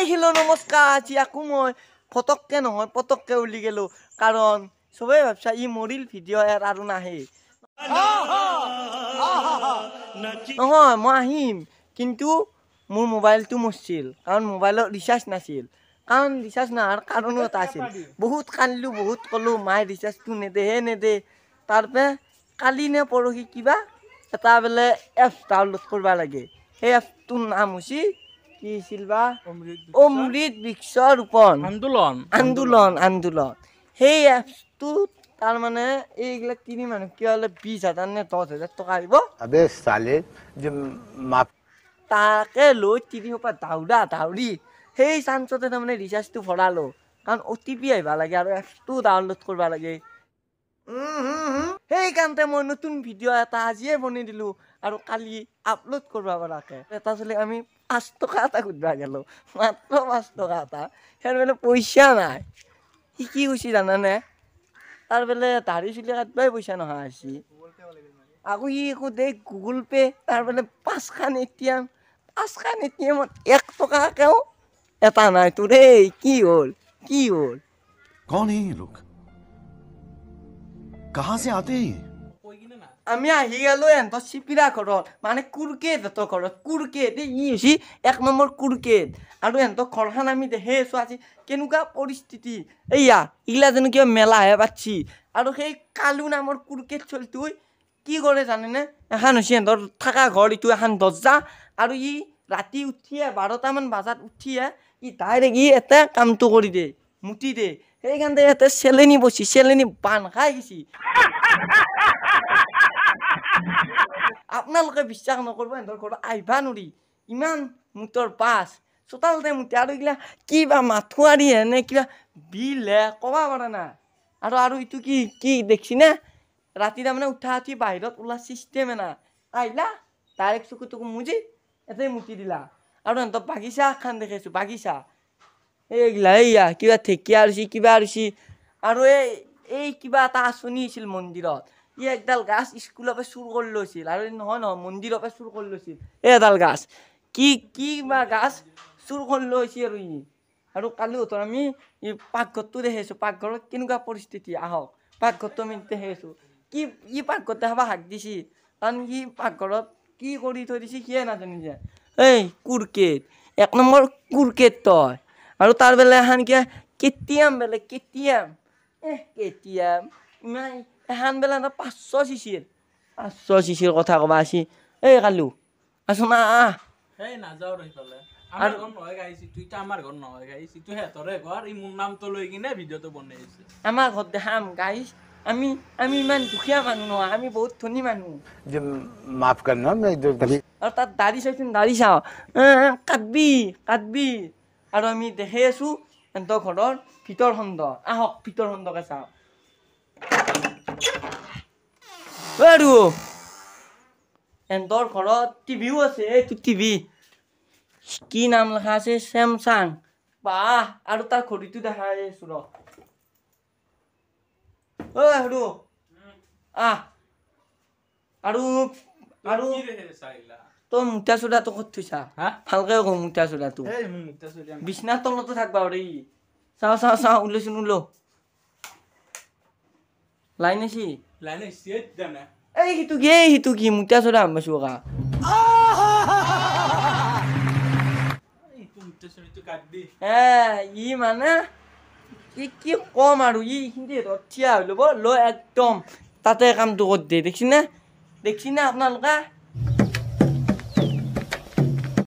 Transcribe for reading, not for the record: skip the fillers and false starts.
hi hello' নমস্কাৰ আজি আকৌ মই ফটককে নহয় পটককে উলি গেলো কাৰণ সবেই ভাবছা ই মৰিল ভিডিঅ' ইয়াত আৰু নাহে নহয় মই আহিম কিন্তু মোৰ মোবাইলটো মৰছিল কাৰণ মোবাইলত ৰিচাৰ্জ নাছিল কাৰণ ৰিচাৰ্জ নাহাৰ কাৰণো এটা আছিল বহুত কান্দিলো বহুত কলো মাই ৰিচাৰ্জটো নেদে তাৰপে কালি নে পৰহি কিবা এটা বেলে এপ ডাউনলোড কৰবা লাগে সেই এপটোৰ নাম হৈছে কি সিলবা অমৃত বৃক্ষ ৰোপণ আন্দোলন সেই এপটো তাৰ মানে এইগিলা তিনি মানুহ কি হলে 20,000 নে 10,000 টকা আহিব আবে সালে যে মাপ তাকে লৈ তিনিৰ পৰা দাউৰি সেই চান্সতে তাৰমানে ৰিচাৰ্জটো ভৰালো কাৰণ OTP আহিবা লাগে আৰু এপটো ডাউনলোড কৰবা লাগে সেই কাৰণতে মই নতুন ভিডিঅ' এটা আজিয়ে বনাই দিলো আৰু কালি আপলোড কৰবা পৰাকে এটা চলি আমি 5 টকা এটা খুদবা গেলো মাত্ৰ 5 টকা এটা সেই মানে পইচা নাই সি কি কৈছি জানানে তাৰ বেলে দাঢ়ি চুলি কাটবাই পইচা নহা হৈছি আকৌ ই দে গুগল পে তাৰ বেলে 5খান ATM 1 টকাকেও এটা নাই তোৰে কি হল कौन है ये लोग कहां से आते हैं আমি আহি গেলো এন্ত চিপিৰা ঘৰত মানে কুৰকেট এত ঘৰত কুৰকেট ই হৈছি 1 নম্বৰ কুৰকেট আৰু এন্ত ঘৰখান আমি দেখে আছো আজি কেনেকুৱা পৰিস্থিতি এইয়া ইগলা যেন কিবা মেলাহে পাচ্ছি আৰু সেই কালু নামৰ কুৰকেট চলটো কি কৰে জানেনে এখন হৈছে এন্তৰ থাকা ঘৰ ইটো এখন দৰ্জা আৰু ই ৰাতি উঠিয়ে 12টা মান বাজাত উঠিয়ে ই ডাইৰেক্ট ই এটা কামটো কৰি দে মুটি দে সেইকাৰণে ইয়াতে চেলেনি বান খাই গেছি আপোনালোকে বিশ্বাস নকৰিব এন্তৰ ঘৰত আইবা নৰি ইমান মুটৰ পাছ চোতালতে মুটে আৰু ইগলা কিবা মাথুৱাৰী হেনে কিবা বিল হে কবা পাৰা না আৰু ইটো কি দেখছি না ৰাতি তাৰমানে উঠা উঠি বাহিৰত ওলা চিষ্টেমে না আহিলা ডাইৰেক্ট চকুটোকো মুজি এতে মুটি দিলা আৰু এন্তৰ বাগিচা খান দেখাইছো বাগিচা এইগিলা এইয়া কিবা ঠেকিয়া আৰুছি কিবা আৰুছি আৰু এই কিবা এটা আঁচনি আছিল মন্দিৰত ই একডাল গাছ স্কুলৰ পৰা চুৰ কৰি লৈছিল আৰু নহয় মন্দিৰৰ পৰা চুৰ কৰি লৈছিল এডাল গাছ কি বা গাছ চুৰ কৰি লৈছি আৰু কালি উঠৰ আমি পাকঘৰটো দেখাইছো পাকঘৰত কেনেকুৱা পৰিস্থিতি আহক পাকঘৰটো আমি দেখাইছো কি ই পাকঘৰতে খাবা হাক দিছি কাৰণ সি পাকঘৰত কি কৰি থৈ দিছি সিয়ে নাজানি যে এই কুৰকেট 1 নম্বৰ কুৰকেট তই আৰু তাৰ বেলে এখন কিয় কেটিএম বেলে কেটিএম ইমান এখন বেলা 500 চিচিৰ কথা কবা আছি এই কালু আছো না এই নাযাও ৰহিফালে আমাৰ ঘৰ নহয় গাইছি তুই তা আমাৰ ঘৰ নহয় গাইছি তুই হেতৰে ঘৰ ই মোৰ নামটো লৈ কিনে ভিডিঅ'টো বনাইছে আমাৰ ঘৰ দেখাম গাইছ আমি ইমান দুখীয়া মানুহ নহয় আমি বহুত ধনী মানুহ যে মাফ করনা मैं जो আৰু তাত দাড়ি চাইছোন দাড়ি চাও কাটবি আৰু আমি দেখে আছো এন্তৰ ঘৰৰ ভিতৰ খণ্ড আহক ভিতৰ খণ্ডকে চাও আৰু এন্তৰ ঘৰত টিভিও আছে এইটো টিভি কি নাম লেখা আছে স্যামসাং বাহ আৰু তাৰ ঘড়ীটো দেখা আছো ৰ ঐ হৰু আৰু কি ৰে চাইলা তই মুঠা চোৰাটো ক'ত থৈছা ভালকে কওঁ মুঠা চোৰাটো এই মোৰ মুক্তা চলি বিছনাৰ তলতো থাকবা ৰে চাও ওলাইছোন ওলো লাইন আছে লাইনে সিট জানা এই হিতু কি মুঠা চোৰা আম্বাছো কা এই তুই মুক্তা চলি তুই কাটবি ই মানে কি কম আৰু ই হিন্দি থিয়া হৈ ল'ব লৈ একদম তাতে কামটো কৰি দিয়ে দেখছি না আপোনালোকে